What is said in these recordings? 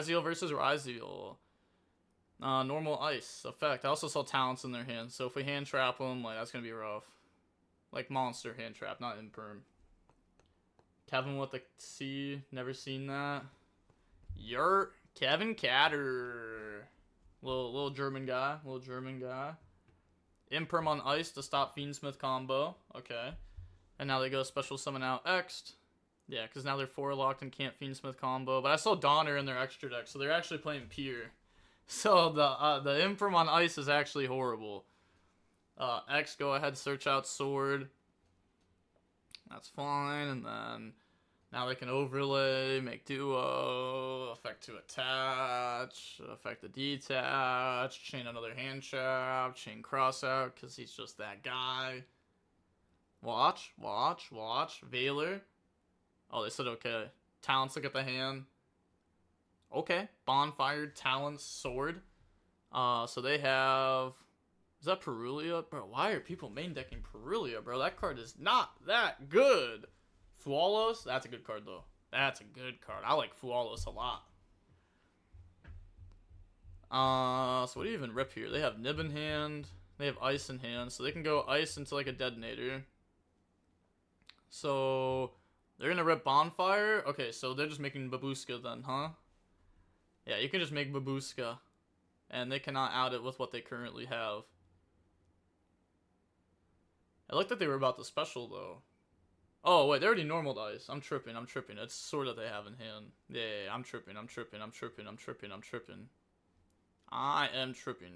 Ryzeal versus Ryzeal. Normal ice effect. I also saw talents in their hand, so if we hand trap them, like that's gonna be rough. Like monster hand trap, not imperm. Kevin with the C, never seen that. You're Kevin Catter. Little German guy, Imperm on ice to stop Fiendsmith combo. Okay. And now they go special summon out X'd. Yeah, because now they're 4 locked and can't Fiendsmith combo. But I saw Donner in their extra deck, so they're actually playing Pier. So the Imperm on ice is actually horrible. X, go ahead, search out Sword. That's fine, and then now they can overlay, make Duo, effect to attach, effect to detach, chain another hand trap, chain cross out, because he's just that guy. Watch. Veiler. Oh, they said okay. Talents look at the hand. Okay. Bonfire, Talents, Sword. So they have... Is that Perulia? Bro, why are people main decking Perulia, bro? That card is not that good. Fualos? That's a good card, though. That's a good card. I like Fualos a lot. So what do you even rip here? They have Nib in hand. They have Ice in hand. So they can go Ice into, like, a Detonator. So they're going to rip Bonfire. Okay, so they're just making Babushka then, huh? Yeah, you can just make Babushka. And they cannot out it with what they currently have. I looked like they were about to special, though. Oh, wait, they already normaled Ice. I'm tripping. It's sword that they have in hand. Yeah, I'm tripping. I am tripping.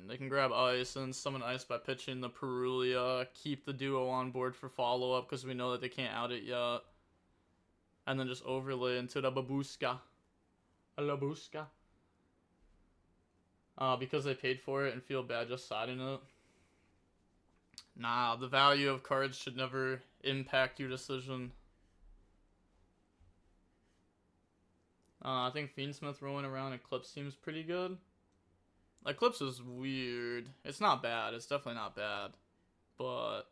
They can grab Ice and summon Ice by pitching the Perulia. Keep the Duo on board for follow-up, because we know that they can't out it yet. And then just overlay into the Babushka. A Labushka. Because they paid for it and feel bad just siding it. Nah, the value of cards should never impact your decision. I think Fiendsmith rolling around Eclipse seems pretty good. Eclipse is weird. It's not bad. It's definitely not bad. But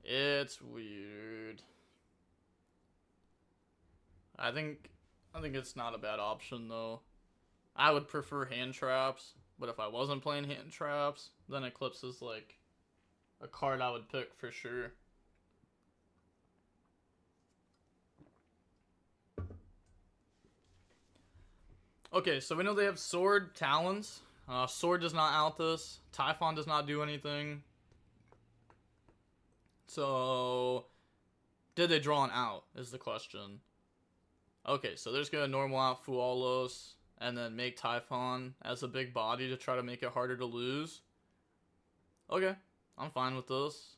it's weird. I think it's not a bad option, though. I would prefer hand traps, but if I wasn't playing hand traps, then Eclipse is like a card I would pick for sure. Okay, so we know they have Sword, Talons. Sword does not out this. Typhon does not do anything. So, did they draw an out, is the question. Okay, so they're just going to normal out Fualos, and then make Typhon as a big body to try to make it harder to lose. Okay, I'm fine with this.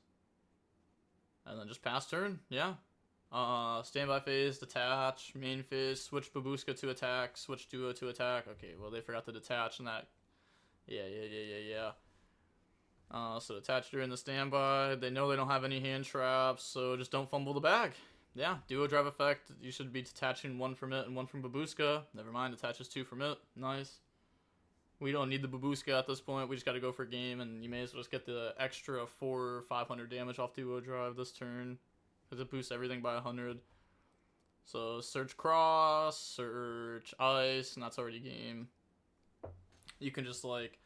And then just pass turn, yeah. Standby phase, detach, main phase, switch Babushka to attack, switch Duo to attack. Okay, well they forgot to detach and that. Yeah. So detach during the standby. They know they don't have any hand traps, so just don't fumble the bag. Yeah, Duo drive effect. You should be detaching 1 from it and 1 from Babushka. Never mind, attaches 2 from it. Nice. We don't need the Babushka at this point. We just got to go for game, and you may as well just get the extra 400 or 500 damage off Duo drive this turn, because it boosts everything by 100. So search cross, search ice, and that's already game. You can just like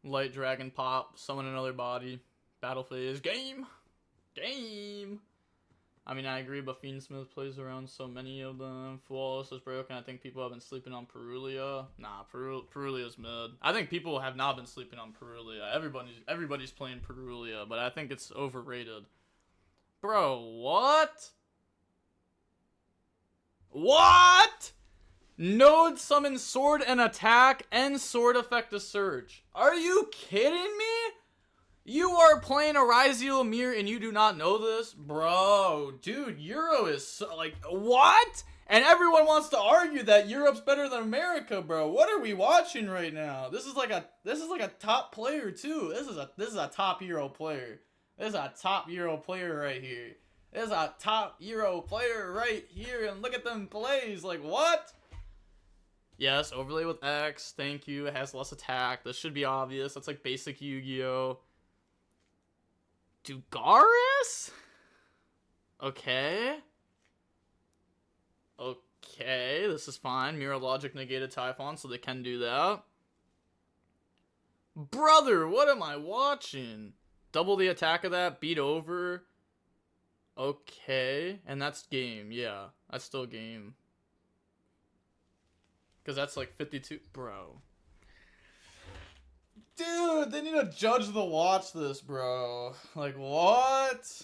light dragon pop, summon another body, battle phase, game. I mean, I agree, but Fiendsmith plays around so many of them. Flawless is broken. I think people have been sleeping on Perulia. Nah, Perulia's mid. I think people have not been sleeping on Perulia. Everybody's playing Perulia, but I think it's overrated. Bro, what? What? Node summon sword and attack and sword effect to surge. Are you kidding me? You are playing a Ryzeal mirror and you do not know this? Bro, dude, YuGiOh is so, like, what? And everyone wants to argue that Europe's better than America, bro. What are we watching right now? This is like a top player too. This is a top YuGiOh player. This is a top YuGiOh player right here. This is a top YuGiOh player right here, and look at them plays. Like, what? Yes, overlay with X. Thank you. It has less attack. This should be obvious. That's like basic YuGiOh. Dugaris? Okay. Okay, this is fine. Mirror Logic negated Typhon, so they can do that. Brother, what am I watching? Double the attack of that, beat over. Okay, and that's game. Yeah, that's still game. Because that's like 52. Bro. Dude, they need a judge to watch this, bro. Like, what?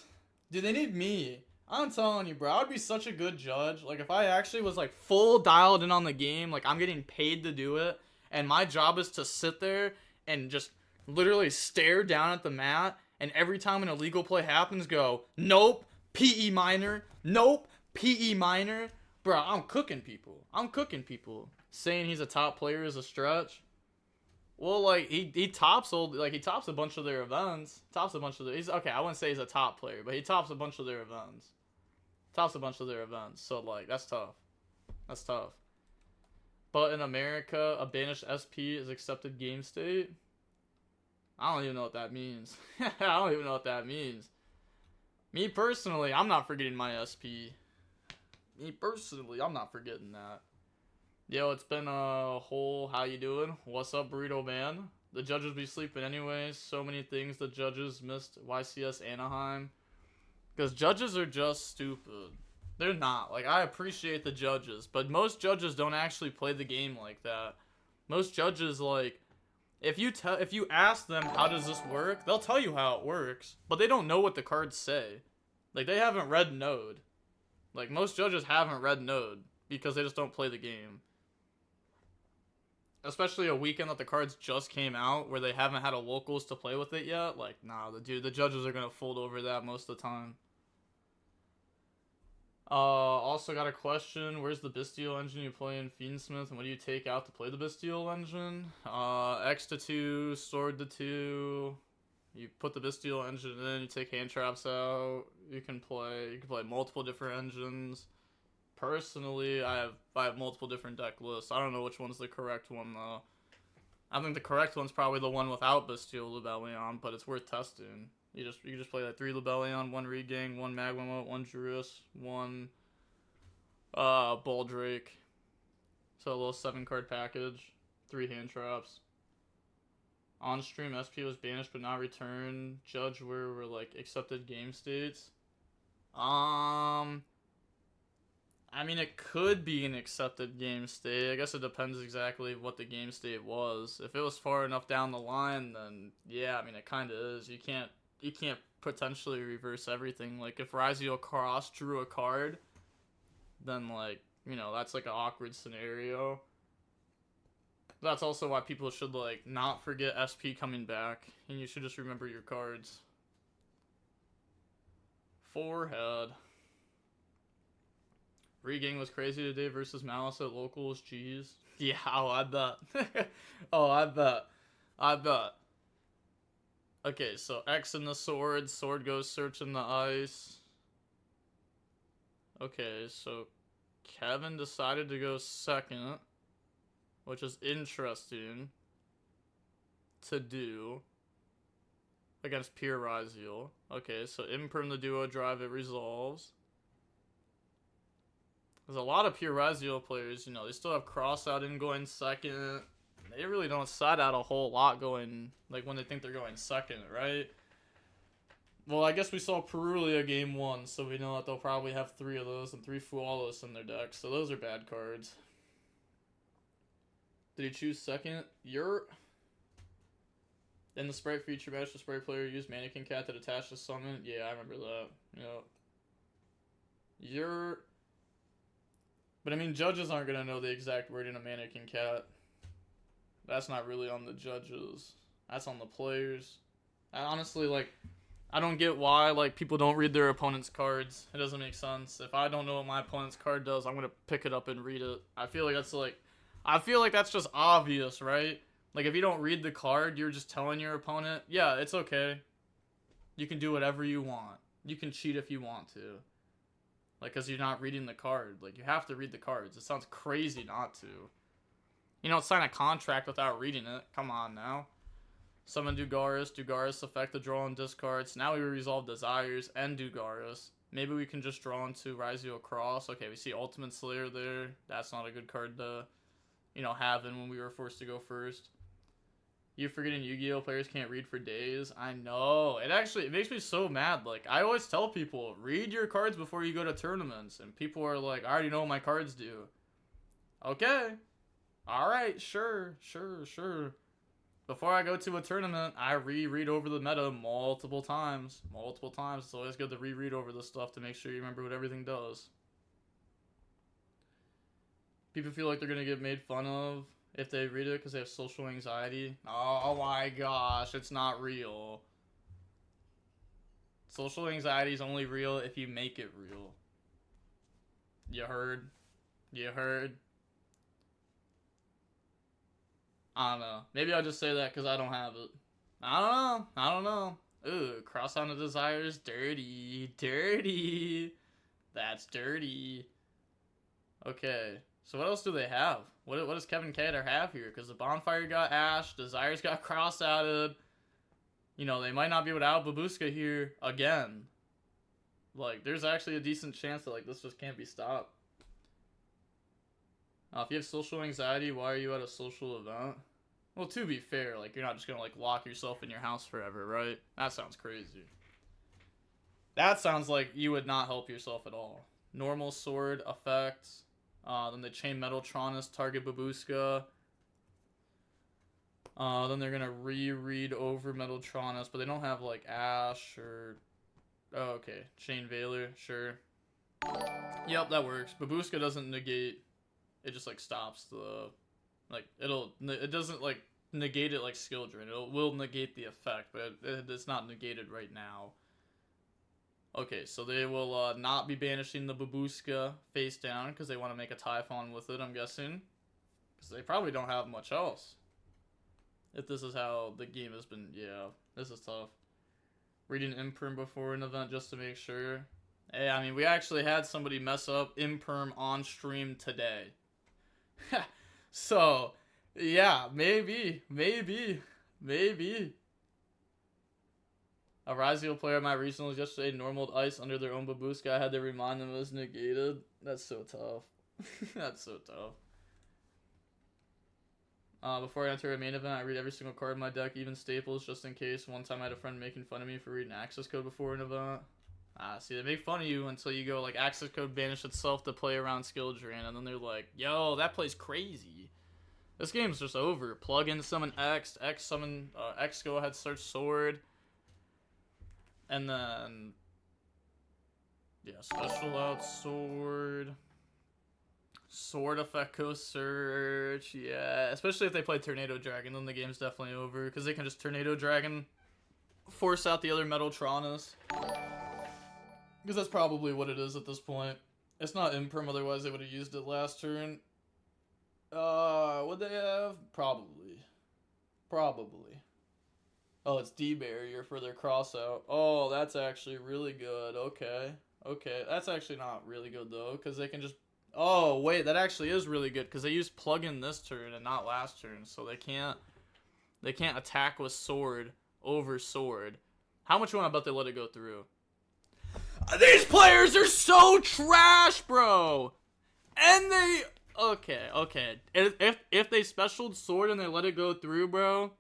Dude, they need me. I'm telling you, bro, I would be such a good judge. Like, if I actually was, like, full dialed in on the game, like, I'm getting paid to do it, and my job is to sit there and just literally stare down at the mat, and every time an illegal play happens, go, nope, PE minor, nope, PE minor. Bro, I'm cooking people. I'm cooking people. Saying he's a top player is a stretch. Well, like, he tops he tops a bunch of their events. Tops a bunch of their, okay, I wouldn't say he's a top player, but he tops a bunch of their events. Tops a bunch of their events. So, like, that's tough. That's tough. But in America, a banished SP is accepted game state. I don't even know what that means. I don't even know what that means. Me personally, I'm not forgetting my SP. Me personally, I'm not forgetting that. Yo, it's been a whole, how you doing? What's up, Burrito Man? The judges be sleeping anyways. So many things the judges missed. YCS Anaheim. Because judges are just stupid. They're not. Like, I appreciate the judges, but most judges don't actually play the game like that. Most judges, like, if you ask them how does this work, they'll tell you how it works, but they don't know what the cards say. Like, they haven't read Node. Like, most judges haven't read Node because they just don't play the game. Especially a weekend that the cards just came out where they haven't had a locals to play with it yet. Like, nah, the judges are gonna fold over that most of the time. Also got a question. Where's the Bestial engine you play in Fiendsmith, and what do you take out to play the Bestial engine? X to 2, Sword to 2. You put the Bestial engine in, you take hand traps out. You can play multiple different engines. Personally, I have multiple different deck lists. I don't know which one's the correct one though. I think the correct one's probably the one without Bestial Lebellion, but it's worth testing. You just play like 3 Lebellion, 1 Regang, 1 Magma, 1 Juris, 1 Baldrake. So a little 7-card package, 3 hand traps. On stream, SP was banished but not returned. Judge were like accepted game states. I mean, it could be an accepted game state. I guess it depends exactly what the game state was. If it was far enough down the line, then yeah, I mean, it kind of is. You can't potentially reverse everything. Like, if Ryzeal Cross drew a card, then, like, you know, that's like an awkward scenario. That's also why people should, like, not forget SP coming back, and you should just remember your cards. Forehead. Regang was crazy today versus Malice at locals. Jeez. Yeah, oh, I bet. Oh, I bet. Okay, so X in the sword. Sword goes searching the ice. Okay, so Kevin decided to go second, which is interesting to do against pure Ryzeal. Okay, so imperm the duo drive, it resolves. There's a lot of pure Ryzeal players, you know, they still have cross out in going second. They really don't side out a whole lot going, like, when they think they're going second, right? Well, I guess we saw Perulia game 1, so we know that they'll probably have 3 of those and 3 Fualos in their deck, so those are bad cards. Did he choose second? In the Sprite feature match, the Sprite player used Mannequin Cat to detach the summon. Yeah, I remember that. Yep. But I mean, judges aren't going to know the exact wording of Mannequin Cat. That's not really on the judges. That's on the players. Honestly, like, I don't get why, like, people don't read their opponent's cards. It doesn't make sense. If I don't know what my opponent's card does, I'm going to pick it up and read it. I feel like that's just obvious, right? Like, if you don't read the card, you're just telling your opponent, yeah, it's okay. You can do whatever you want. You can cheat if you want to. Like, because you're not reading the card. Like, you have to read the cards. It sounds crazy not to. You don't sign a contract without reading it. Come on now. Summon Dugaris. Dugaris affect the draw and discards. Now we resolve Desires and Dugaris. Maybe we can just draw into Ryzeal Cross. Okay, we see Ultimate Slayer there. That's not a good card to, you know, have in when we were forced to go first. You forgetting Yu-Gi-Oh! Players can't read for days. I know. It makes me so mad. Like, I always tell people, read your cards before you go to tournaments. And people are like, I already know what my cards do. Okay. Alright, sure. Before I go to a tournament, I reread over the meta multiple times. It's always good to reread over this stuff to make sure you remember what everything does. People feel like they're going to get made fun of if they read it because they have social anxiety. Oh my gosh, it's not real. Social anxiety is only real if you make it real. You heard? You heard? I don't know. Maybe I'll just say that because I don't have it. I don't know. Ooh, cross on the desires. Dirty. That's dirty. Okay. So what else do they have? What does Kevin Cater have here? Because the Bonfire got Ash. Desires got cross-outed. You know, they might not be without Babushka here again. Like, there's actually a decent chance that, like, this just can't be stopped. If you have social anxiety, why are you at a social event? Well, to be fair, like, you're not just gonna, like, lock yourself in your house forever, right? That sounds crazy. That sounds like you would not help yourself at all. Normal sword effect. Then they chain Metaltronus, target Babushka. Then they're gonna reread over Metaltronus, but they don't have, like, Ash or... Oh, okay. Chain Veiler, sure. Yep, that works. Babushka doesn't negate... It just, like, stops the... Like, it doesn't, like, negate it like Skill Drain. It will negate the effect, but it's not negated right now. Okay, so they will not be banishing the Babushka face down because they want to make a Typhon with it, I'm guessing. Because they probably don't have much else. If this is how the game has been, yeah, this is tough. Reading Imperm before an event just to make sure. Hey, I mean, we actually had somebody mess up Imperm on stream today. So, yeah, maybe. A Ryzeal player at my regionals yesterday normaled ice under their own Babushka. I had to remind them it was negated. That's so tough. That's so tough. Before I enter a main event, I read every single card in my deck, even staples, just in case. One time I had a friend making fun of me for reading access code before an event. See, they make fun of you until you go, like, access code banish itself to play around Skill Drain, and then they're like, yo, that plays crazy. This game's just over. Plug in, summon X summon, X go ahead, search sword. And then, yeah, special out sword. Sword effect go search, yeah. Especially if they play Tornado Dragon, then the game's definitely over. Because they can just Tornado Dragon, force out the other Metaltronus. Because that's probably what it is at this point. It's not Imperm, otherwise they would have used it last turn. Would they have? Probably. Oh, it's D-Barrier for their cross-out. Oh, that's actually really good. Okay. That's actually not really good, though, because they can just... Oh, wait, that actually is really good, because they used plug-in this turn and not last turn, so they can't attack with sword over sword. How much you want to bet they let it go through? These players are so trash, bro! And they... Okay. If they specialed sword and they let it go through, bro,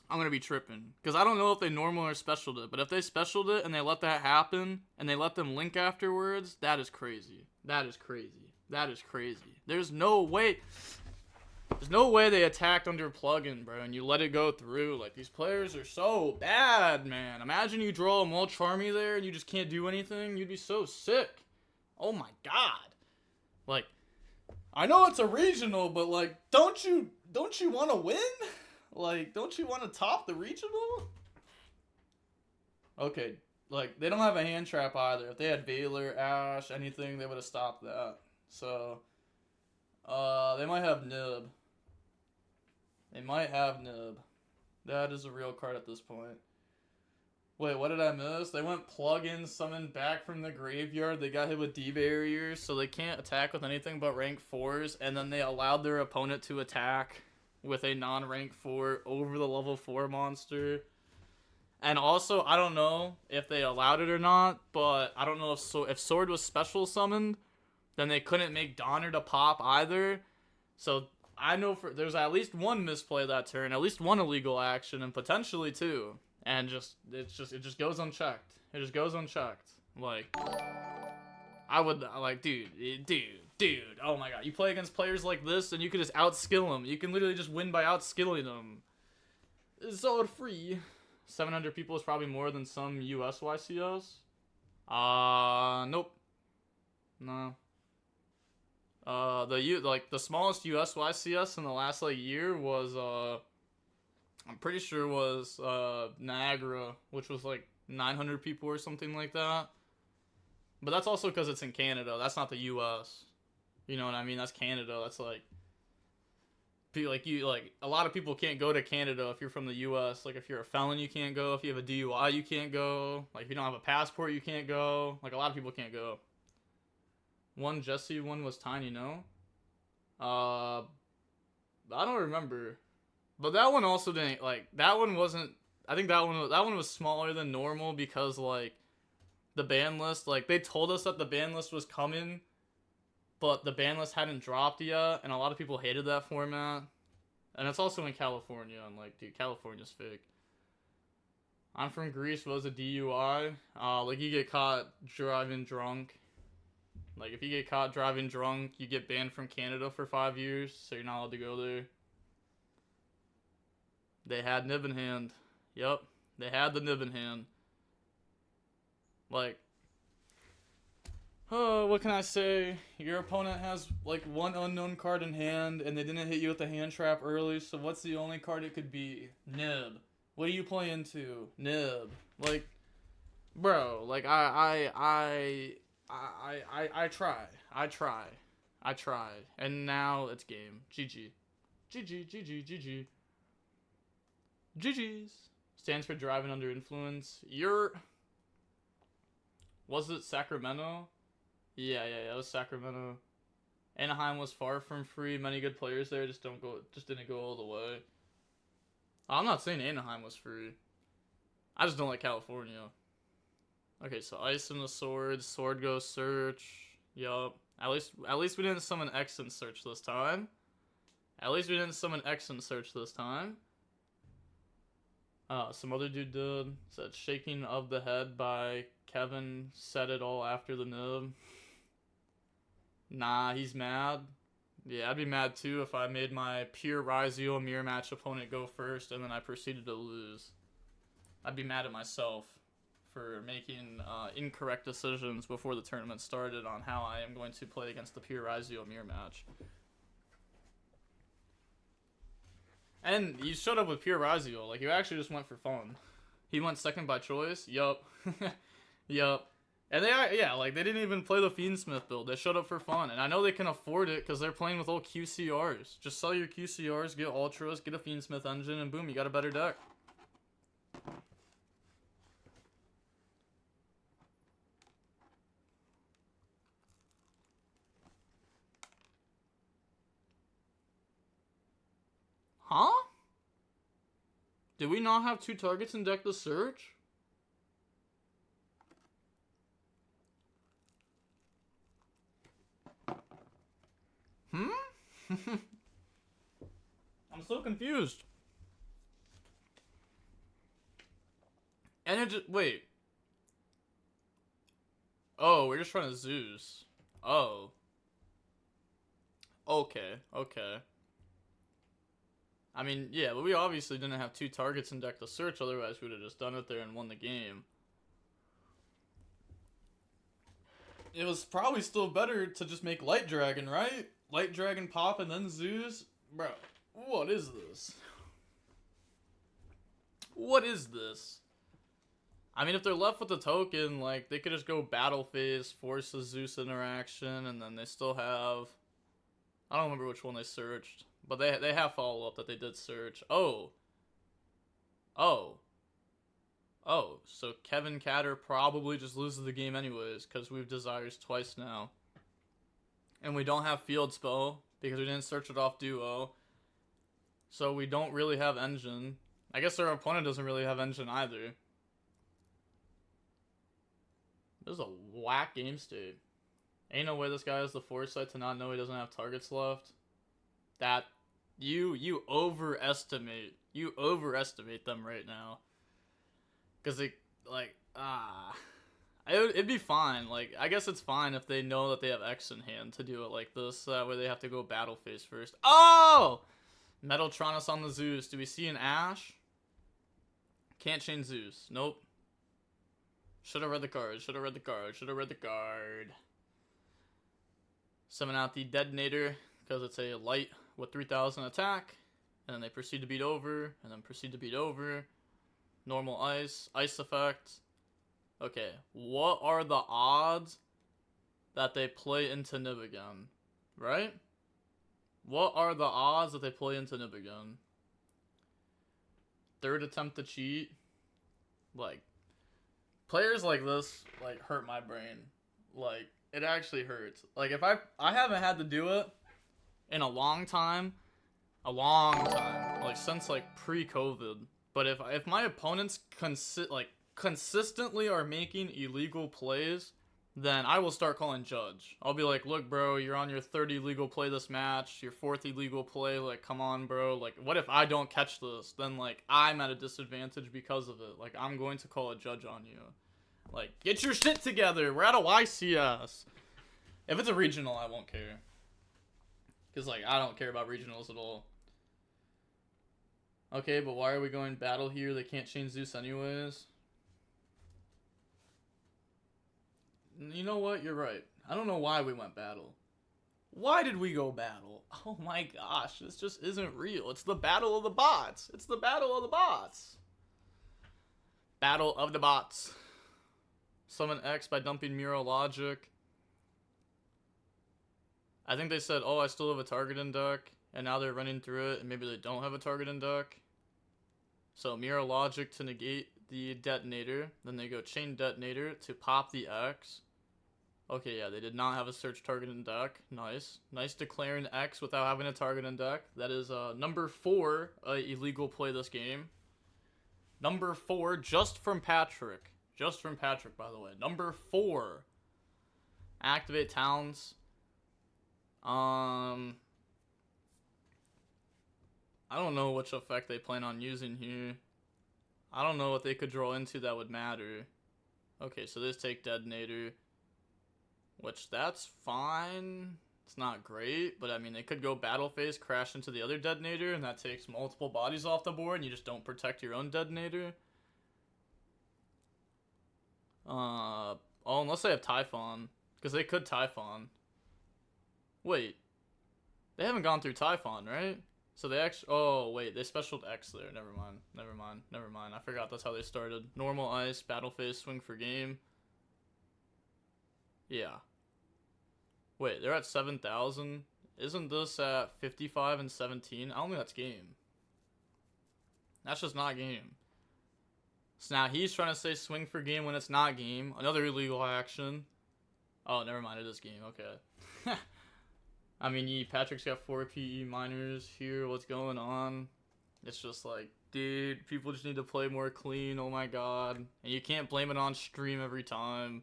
I'm gonna be tripping. Because I don't know if they normal or specialed it, but if they specialed it and they let that happen, and they let them link afterwards, that is crazy. There's no way they attacked under plugin, bro, and you let it go through. Like, these players are so bad, man. Imagine you draw a Mulch Army there and you just can't do anything. You'd be so sick. Oh my god. Like, I know it's a regional, but, like, don't you want to win? Like, don't you want to top the regional? Okay, like, they don't have a hand trap either. If they had Veiler, Ash, anything, they would have stopped that. So, they might have Nib. That is a real card at this point. Wait, what did I miss? They went plug-in, summon back from the graveyard. They got hit with D-barriers, so they can't attack with anything but rank 4s. And then they allowed their opponent to attack with a non-rank 4 over the level 4 monster. And also, I don't know if they allowed it or not, but I don't know if Sword was special summoned, then they couldn't make Donner to pop either. So I know there's at least one misplay that turn, at least one illegal action, and potentially two. And it just goes unchecked. It just goes unchecked. Like, I would like, dude. Oh my god, you play against players like this, and you can just outskill them. You can literally just win by outskilling them. It's all free. 700 people is probably more than some US YCS. Nope. No. The smallest US YCS in the last like year was I'm pretty sure was Niagara, which was like 900 people or something like that. But that's also because it's in Canada. That's not the US. You know what I mean? That's Canada. That's like a lot of people can't go to Canada if you're from the US. Like if you're a felon, you can't go. If you have a DUI, you can't go. Like if you don't have a passport, you can't go. Like a lot of people can't go. One Jesse, one was Tiny, no? I don't remember. But that one also didn't that one wasn't. I think that one was smaller than normal because like the ban list, like they told us that the ban list was coming, but the ban list hadn't dropped yet, and a lot of people hated that format. And it's also in California, and like, dude, California's fake. I'm from Greece. Was a DUI? Like you get caught driving drunk. Like if you get caught driving drunk, you get banned from Canada for 5 years, so you're not allowed to go there. They had nib in hand. Yep, they had the nib in hand. Like, oh, what can I say? Your opponent has like one unknown card in hand, and they didn't hit you with the hand trap early. So what's the only card it could be? Nib. What do you play into? Nib. Like, bro. Like I tried, and now it's game. GG. GG's. Stands for driving under influence. Was it Sacramento? Yeah, it was Sacramento. Anaheim was far from free. Many good players there just didn't go all the way. I'm not saying Anaheim was free. I just don't like California. Okay, so ice in the sword. Sword goes search. Yup. At least we didn't summon X and search this time. Some other dude did. Said shaking of the head by Kevin. Said it all after the nib. Nah, he's mad. Yeah, I'd be mad too if I made my pure Ryzeal mirror match opponent go first and then I proceeded to lose. I'd be mad at myself for making incorrect decisions before the tournament started on how I am going to play against the pure Ryzeal mirror match. And you showed up with pure Ryzeal. Like, you actually just went for fun. He went second by choice? Yup. Yup. And they didn't even play the Fiendsmith build. They showed up for fun. And I know they can afford it because they're playing with old QCRs. Just sell your QCRs, get Ultras, get a Fiendsmith engine, and boom, you got a better deck. Huh? Did we not have 2 targets in deck to search? I'm so confused. And it just, wait. Oh, we're just trying to Zeus. Oh. Okay. I mean, yeah, but we obviously didn't have 2 targets in deck to search, otherwise we would have just done it there and won the game. It was probably still better to just make Light Dragon, right? Light Dragon pop and then Zeus? Bro, what is this? What is this? I mean, if they're left with the token, like, they could just go Battle Phase, force a Zeus interaction, and then they still have... I don't remember which one they searched. But they have follow-up that they did search. Oh, so Kevin Catter probably just loses the game anyways, because we've Desires twice now. And we don't have Field Spell, because we didn't search it off Duo. So we don't really have Engine. I guess our opponent doesn't really have Engine either. This is a whack game state. Ain't no way this guy has the foresight to not know he doesn't have targets left. That you overestimate them right now. Cause they it'd be fine. Like, I guess it's fine if they know that they have X in hand to do it like this. So that way they have to go battle phase first. Oh! Metaltronus on the Zeus. Do we see an Ash? Can't change Zeus. Nope. Should have read the card. Summon out the Detonator because it's a light with 3000 attack. And then they proceed to beat over. And then proceed to beat over. Normal ice. Ice effect. Okay. What are the odds that they play into Nib again? Right? What are the odds that they play into Nib again? Third attempt to cheat. Like, players like this, like, hurt my brain. Like, it actually hurts. Like, if I haven't had to do it in a long time, like, since, like, pre-COVID. But if my opponents consistently are making illegal plays, then I will start calling judge. I'll be like, look, bro, you're on your third illegal play this match, your fourth illegal play, like, come on, bro. Like, what if I don't catch this? Then, like, I'm at a disadvantage because of it. Like, I'm going to call a judge on you. Like, get your shit together. We're at a YCS. If it's a regional, I won't care. Because, like, I don't care about regionals at all. Okay, but why are we going battle here? They can't change Zeus anyways. You know what? You're right. I don't know why we went battle. Why did we go battle? Oh my gosh, this just isn't real. It's the battle of the bots. It's the battle of the bots. Battle of the bots. Summon X by dumping Mirror Logic. I think they said, oh, I still have a target in deck. And now they're running through it, and maybe they don't have a target in deck. So Mirror Logic to negate the Detonator. Then they go Chain Detonator to pop the X. Okay, yeah, they did not have a search target in deck. Nice. Nice declaring X without having a target in deck. That is number 4 illegal play this game. Number 4, just from Patrick. Just from Patrick, by the way. Number 4. Activate Towns. I don't know which effect they plan on using here. I don't know what they could draw into that would matter. Okay, so this take Detonator. Which, that's fine. It's not great, but I mean, they could go battle phase, crash into the other Detonator, and that takes multiple bodies off the board, and you just don't protect your own Detonator. Oh, unless they have Typhon. Because they could Typhon. Wait. They haven't gone through Typhon, right? So they actually... Oh, wait. They specialed X there. Never mind. I forgot that's how they started. Normal ice, battle phase, swing for game. Yeah. Wait, they're at 7,000? Isn't this at 55 and 17? I don't think that's game. That's just not game. So now he's trying to say swing for game when it's not game. Another illegal action. Oh, never mind. It is game. Okay. I mean, Patrick's got 4 PE minors here. What's going on? It's just like, dude, people just need to play more clean. Oh my god. And you can't blame it on stream every time.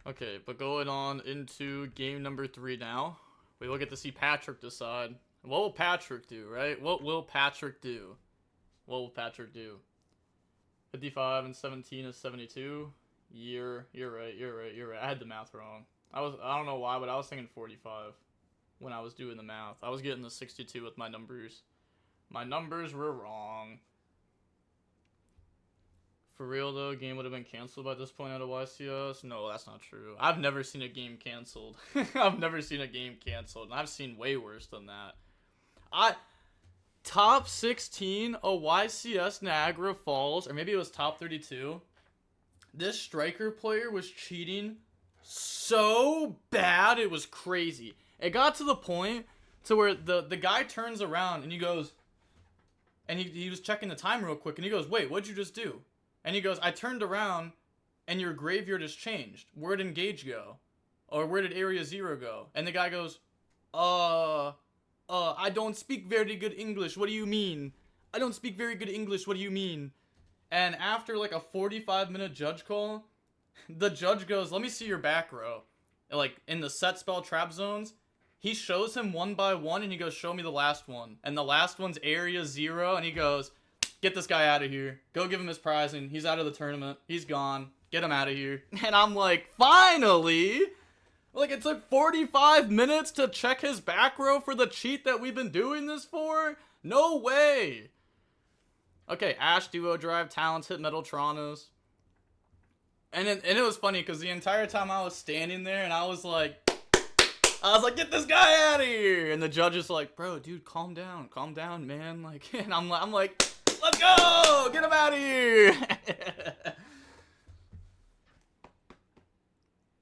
Okay, but going on into game number 3 now. We will get to see Patrick decide. What will Patrick do, right? What will Patrick do? 55 and 17 is 72. You're right. I had the math wrong. I don't know why, but I was thinking 45 when I was doing the math. I was getting the 62 with my numbers. My numbers were wrong. For real though, game would have been canceled by this point out of YCS? No, that's not true. I've never seen a game canceled. And I've seen way worse than that. Top 16 a YCS Niagara Falls, or maybe it was top 32. This striker player was cheating so bad, it was crazy. It got to the point to where the guy turns around and he goes, and he was checking the time real quick, and he goes, wait, what'd you just do? And he goes, I turned around and your graveyard has changed. Where'd Engage go? Or where did Area 0 go? And the guy goes, I don't speak very good English. What do you mean? I don't speak very good English. What do you mean? And after like a 45-minute judge call, the judge goes, "Let me see your back row." Like in the set spell trap zones, he shows him one by one and he goes, "Show me the last one." And the last one's area 0 and he goes, "Get this guy out of here. Go give him his prize and he's out of the tournament. He's gone. Get him out of here." And I'm like, finally? Like, it took 45 minutes to check his back row for the cheat that we've been doing this for? No way. Okay, Ash, Duo Drive, Talents, hit Metaltronos. And it was funny because the entire time I was standing there and I was like, "Get this guy out of here!" And the judge is like, "Bro, dude, calm down, man." Like, and I'm like, "Let's go, get him out of here."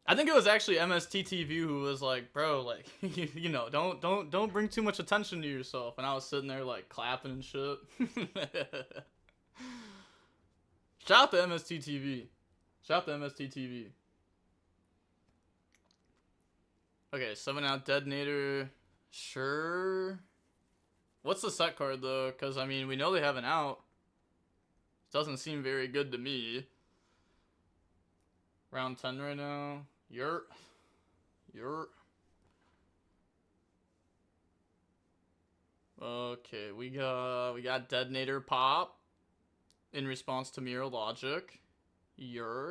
I think it was actually MSTTV who was like, "Bro, like, you know, don't bring too much attention to yourself." And I was sitting there like clapping and shit. Shout out to MSTTV. Shout out to MSTTV. Okay, 7 out Detonator. Sure. What's the set card though? Because I mean, we know they have an out. Doesn't seem very good to me. Round 10 right now. Yurt. Okay, we got Detonator Pop in response to Mirror Logic.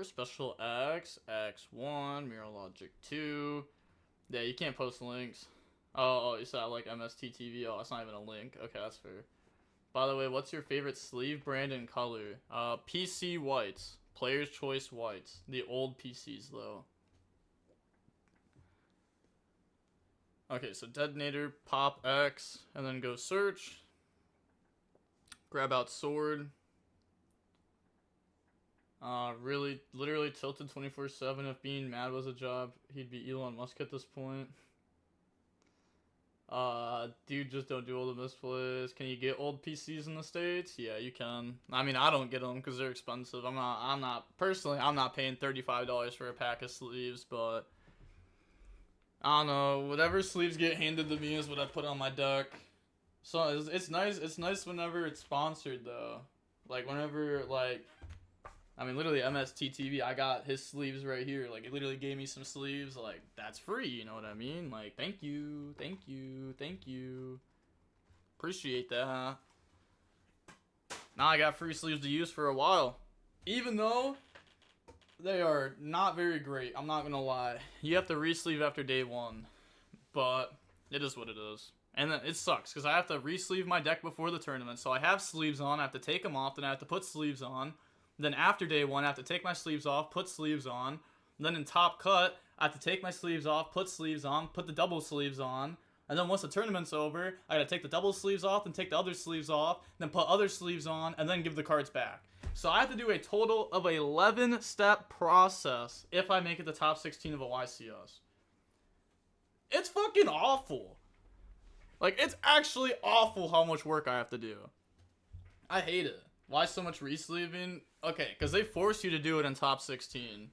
Special X, X1, Mirror Logic 2. Yeah, you can't post links. Oh, you said like MSTTV. Oh, that's not even a link. Okay, that's fair. By the way, what's your favorite sleeve brand and color? PC whites. Player's Choice whites. The old PCs, though. Okay, so Detonator, Pop X, and then go search. Grab out Sword. Literally tilted 24/7. If being mad was a job, he'd be Elon Musk at this point. Dude, just don't do all the misplays. Can you get old PCs in the States? Yeah, you can. I mean, I don't get them because they're expensive. I'm not paying $35 for a pack of sleeves, but I don't know. Whatever sleeves get handed to me is what I put on my deck. So it's nice. It's nice whenever it's sponsored though. Like whenever I mean, literally MSTTV, I got his sleeves right here. Like, it literally gave me some sleeves. Like, that's free, you know what I mean? Like, thank you. Appreciate that. Now I got free sleeves to use for a while. Even though they are not very great, I'm not gonna lie. You have to re-sleeve after day 1. But it is what it is. And then it sucks, because I have to re-sleeve my deck before the tournament. So I have sleeves on, I have to take them off, then I have to put sleeves on. Then after day 1, I have to take my sleeves off, put sleeves on. Then in Top Cut, I have to take my sleeves off, put sleeves on, put the double sleeves on. And then once the tournament's over, I gotta take the double sleeves off, then take the other sleeves off, then put other sleeves on, and then give the cards back. So I have to do a total of 11-step process if I make it the top 16 of a YCS. It's fucking awful. Like, it's actually awful how much work I have to do. I hate it. Why so much re-sleeving? Okay, because they force you to do it in top 16.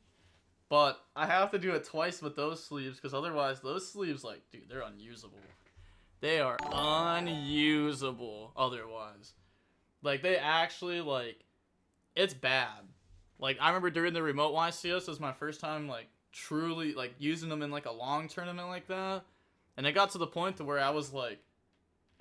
But I have to do it twice with those sleeves, because otherwise those sleeves, like, dude, they're unusable. They are unusable otherwise. Like, they actually, like, it's bad. Like, I remember during the remote YCS, it was my first time, like, truly, like, using them in, like, a long tournament like that. And it got to the point to where I was, like,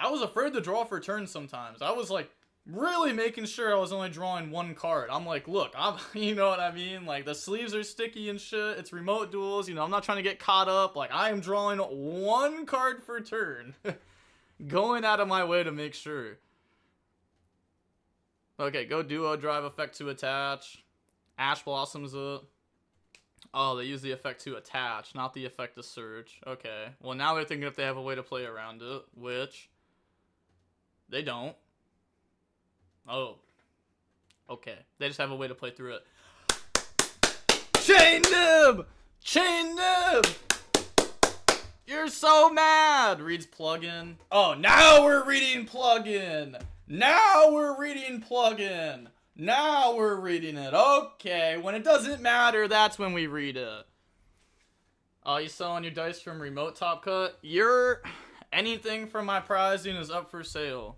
I was afraid to draw for turns sometimes. I was, like, really making sure I was only drawing one card. I'm like, look, you know what I mean? Like, the sleeves are sticky and shit. It's remote duels. You know, I'm not trying to get caught up. Like, I am drawing one card per turn. Going out of my way to make sure. Okay, go Duo Drive effect to attach. Ash Blossoms it. Oh, they use the effect to attach, not the effect to search. Okay. Well, now they're thinking if they have a way to play around it, which they don't. Oh. Okay. They just have a way to play through it. Chain Nib! Chain Nib! You're so mad! Reads plugin. Oh, now we're reading plugin! Now we're reading plugin! Now we're reading it. Okay, when it doesn't matter, that's when we read it. Oh, you selling your dice from remote Top Cut? Anything from my prizing is up for sale.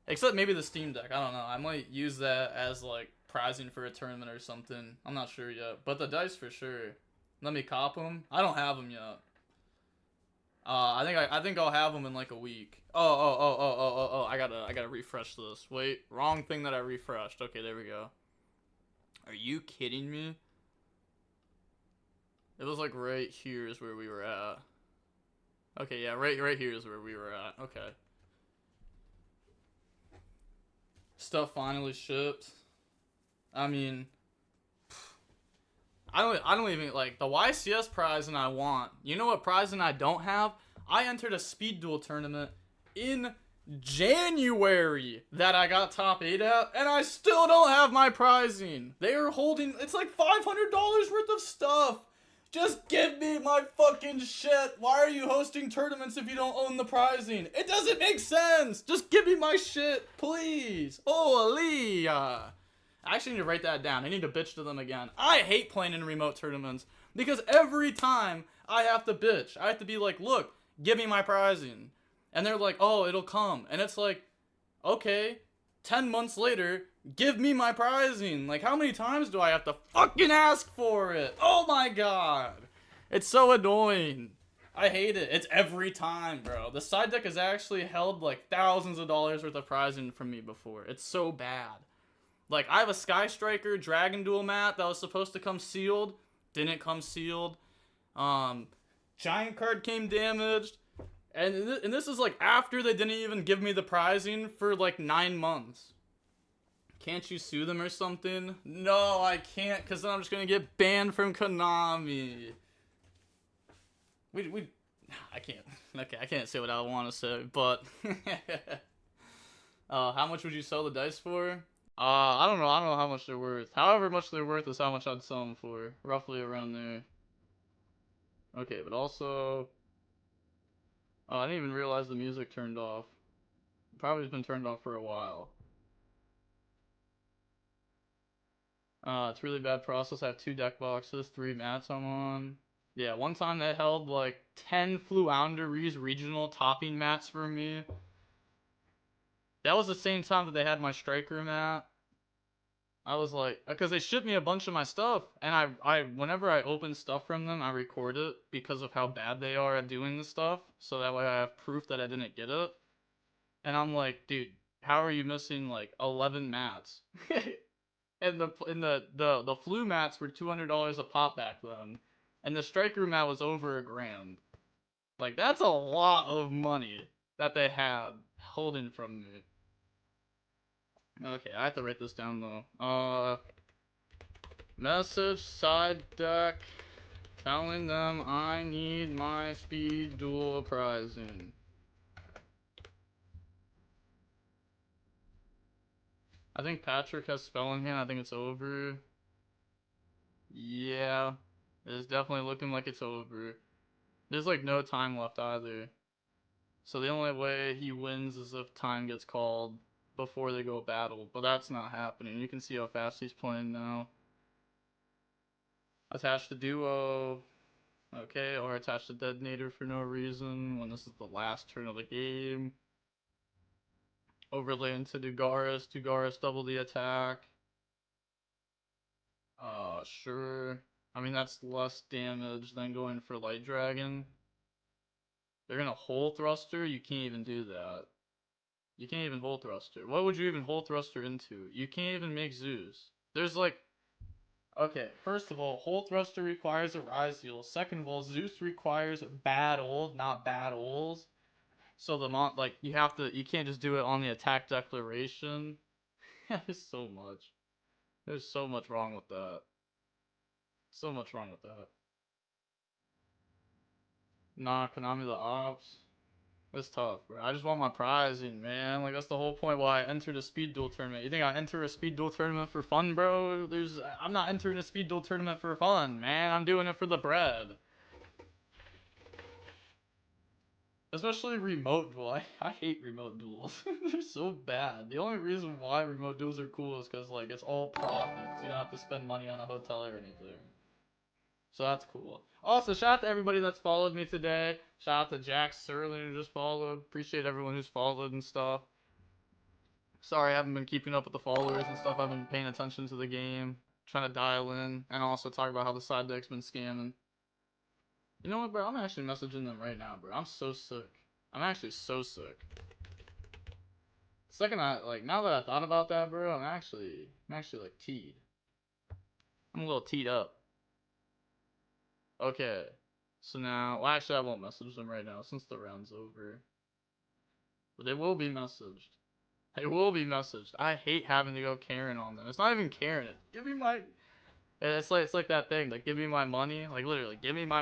Except maybe the Steam Deck. I don't know. I might use that as like prizing for a tournament or something. I'm not sure yet. But the dice for sure. Let me cop them. I don't have them yet. I think I'll have them in like a week. Oh. I gotta refresh this. Wait, wrong thing that I refreshed. Okay, there we go. Are you kidding me? It was like right here is where we were at. Okay, yeah, right here is where we were at. Okay. Stuff finally shipped. I mean, I don't even like the YCS prize and I want. You know what prize and I don't have? I entered a speed duel tournament in January that I got top 8 at, and I still don't have my prizing. They are holding, it's like $500 worth of stuff. Just give me my fucking shit. Why are you hosting tournaments if you don't own the prizing? It doesn't make sense. Just give me my shit, please. Holy. I actually need to write that down. I need to bitch to them again. I hate playing in remote tournaments because every time I have to bitch. I have to be like, look, give me my prizing. And they're like, oh, it'll come. And it's like, okay, 10 months later, give me my prizing. Like, how many times do I have to fucking ask for it? Oh my god. It's so annoying. I hate it. It's every time, bro. The side deck has actually held like thousands of dollars worth of prizing from me before. It's so bad. Like, I have a Sky Striker Dragon Duel mat that was supposed to come sealed. Didn't come sealed. Giant card came damaged. And this is like after they didn't even give me the prizing for like 9 months. Can't you sue them or something? No, I can't, because then I'm just going to get banned from Konami. I can't. Okay, I can't say what I want to say, but... how much would you sell the dice for? I don't know. I don't know how much they're worth. However much they're worth is how much I'd sell them for. Roughly around there. Okay, but also... Oh, I didn't even realize the music turned off. Probably been turned off for a while. It's really bad process. I have 2 deck boxes, 3 mats I'm on. Yeah, one time they held like 10 Fluounderies regional topping mats for me. That was the same time that they had my striker mat. I was like, because they shipped me a bunch of my stuff, and I whenever I open stuff from them, I record it because of how bad they are at doing the stuff, so that way I have proof that I didn't get it. And I'm like, dude, how are you missing like 11 mats? And the flu mats were $200 a pop back then, and the striker mat was over $1,000. Like, that's a lot of money that they had holding from me. Okay, I have to write this down though. Message side deck telling them I need my speed duel prizing. I think Patrick has spelling hand. I think it's over. Yeah, it's definitely looking like it's over. There's like no time left either. So the only way he wins is if time gets called before they go battle, but that's not happening. You can see how fast he's playing now. Attach the duo. Okay, or attach the detonator for no reason when this is the last turn of the game. Overlay into Dugaris. Dugaris double the attack. Sure. I mean, that's less damage than going for Light Dragon. They're gonna Hole Thruster? You can't even do that. You can't even Hole Thruster. What would you even Hole Thruster into? You can't even make Zeus. There's like... Okay, first of all, Hole Thruster requires a Ryzeal. Second of all, Zeus requires battle, not battles. So the like, you can't just do it on the attack declaration. There's so much. There's so much wrong with that. So much wrong with that. Nah, Konami the ops. It's tough, bro. I just want my prizing, man. Like, that's the whole point why I entered a speed duel tournament. You think I enter a speed duel tournament for fun, bro? I'm not entering a speed duel tournament for fun, man. I'm doing it for the bread. Especially remote duel. I hate remote duels. They're so bad. The only reason why remote duels are cool is because, like, it's all profits. You don't have to spend money on a hotel or anything. So that's cool. Also, shout out to everybody that's followed me today. Shout out to Jack Sterling who just followed. Appreciate everyone who's followed and stuff. Sorry, I haven't been keeping up with the followers and stuff. I've been paying attention to the game, trying to dial in, and also talk about how the side deck's been scamming. You know what, bro? I'm actually messaging them right now, bro. I'm so sick. I'm actually so sick. Second, now that I thought about that, bro, I'm actually like teed. I'm a little teed up. Okay. So now, well, actually, I won't message them right now since the round's over. But they will be messaged. They will be messaged. I hate having to go Karen on them. It's not even Karen. Give me my. It's like that thing. Like, give me my money. Like, literally, give me my